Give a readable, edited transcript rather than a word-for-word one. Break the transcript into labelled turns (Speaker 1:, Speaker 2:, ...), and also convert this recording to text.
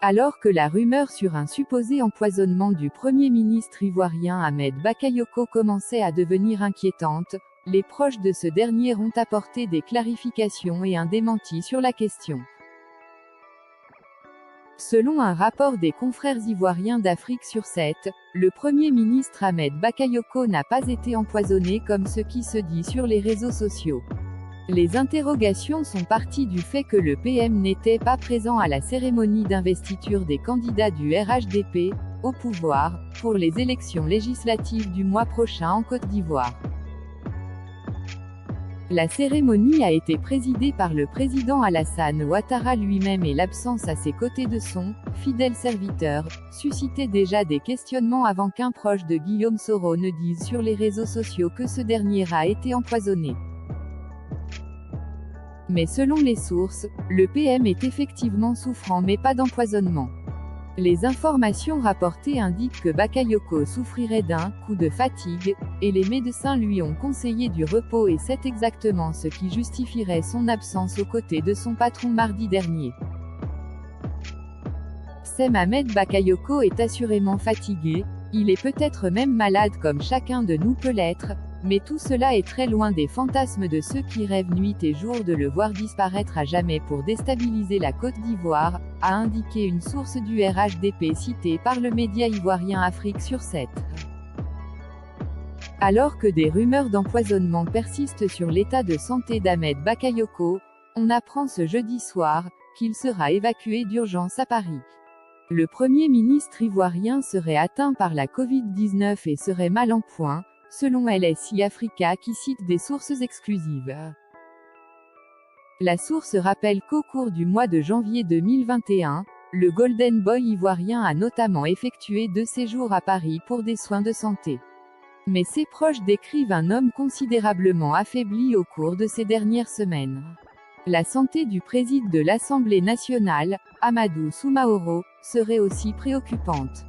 Speaker 1: Alors que la rumeur sur un supposé empoisonnement du Premier ministre ivoirien Ahmed Bakayoko commençait à devenir inquiétante, les proches de ce dernier ont apporté des clarifications et un démenti sur la question. Selon un rapport des confrères ivoiriens d'Afrique sur 7, le Premier ministre Ahmed Bakayoko n'a pas été empoisonné comme ce qui se dit sur les réseaux sociaux. Les interrogations sont parties du fait que le PM n'était pas présent à la cérémonie d'investiture des candidats du RHDP, au pouvoir, pour les élections législatives du mois prochain en Côte d'Ivoire. La cérémonie a été présidée par le président Alassane Ouattara lui-même et l'absence à ses côtés de son fidèle serviteur suscitait déjà des questionnements avant qu'un proche de Guillaume Soro ne dise sur les réseaux sociaux que ce dernier a été empoisonné. Mais selon les sources, le PM est effectivement souffrant mais pas d'empoisonnement. Les informations rapportées indiquent que Bakayoko souffrirait d'un coup de fatigue, et les médecins lui ont conseillé du repos et c'est exactement ce qui justifierait son absence aux côtés de son patron mardi dernier. Ahmed Bakayoko est assurément fatigué, il est peut-être même malade comme chacun de nous peut l'être, mais tout cela est très loin des fantasmes de ceux qui rêvent nuit et jour de le voir disparaître à jamais pour déstabiliser la Côte d'Ivoire, a indiqué une source du RHDP citée par le média ivoirien Afrique sur 7. Alors que des rumeurs d'empoisonnement persistent sur l'état de santé d'Ahmed Bakayoko, on apprend ce jeudi soir qu'il sera évacué d'urgence à Paris. Le Premier ministre ivoirien serait atteint par la Covid-19 et serait mal en point, selon LSI Africa qui cite des sources exclusives. La source rappelle qu'au cours du mois de janvier 2021, le Golden Boy ivoirien a notamment effectué 2 séjours à Paris pour des soins de santé. Mais ses proches décrivent un homme considérablement affaibli au cours de ces dernières semaines. La santé du président de l'Assemblée nationale, Amadou Soumaoro, serait aussi préoccupante.